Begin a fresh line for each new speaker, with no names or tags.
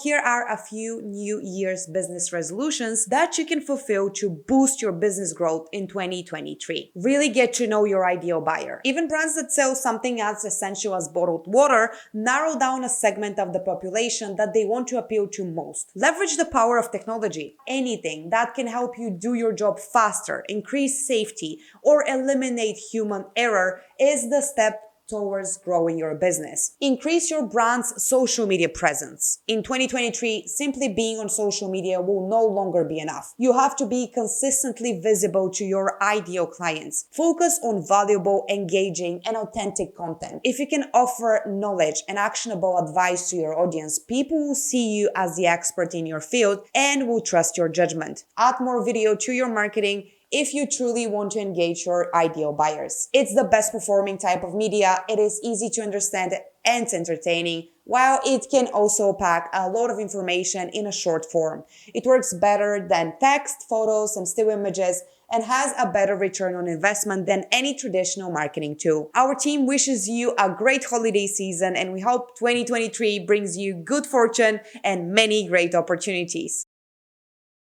Here are a few New Year's business resolutions that you can fulfill to boost your business growth in 2023. Really get to know your ideal buyer. Even brands that sell something as essential as bottled water narrow down a segment of the population that they want to appeal to most. Leverage the power of technology. Anything that can help you do your job faster, increase safety, or eliminate human error is the step towards growing your business. Increase your brand's social media presence. In 2023, simply being on social media will no longer be enough. You have to be consistently visible to your ideal clients. Focus on valuable, engaging, and authentic content. If you can offer knowledge and actionable advice to your audience, people will see you as the expert in your field and will trust your judgment. Add more video to your marketing if you truly want to engage your ideal buyers. It's the best performing type of media. It is easy to understand and entertaining, while it can also pack a lot of information in a short form. It works better than text, photos, and still images, and has a better return on investment than any traditional marketing tool. Our team wishes you a great holiday season, and we hope 2023 brings you good fortune and many great opportunities.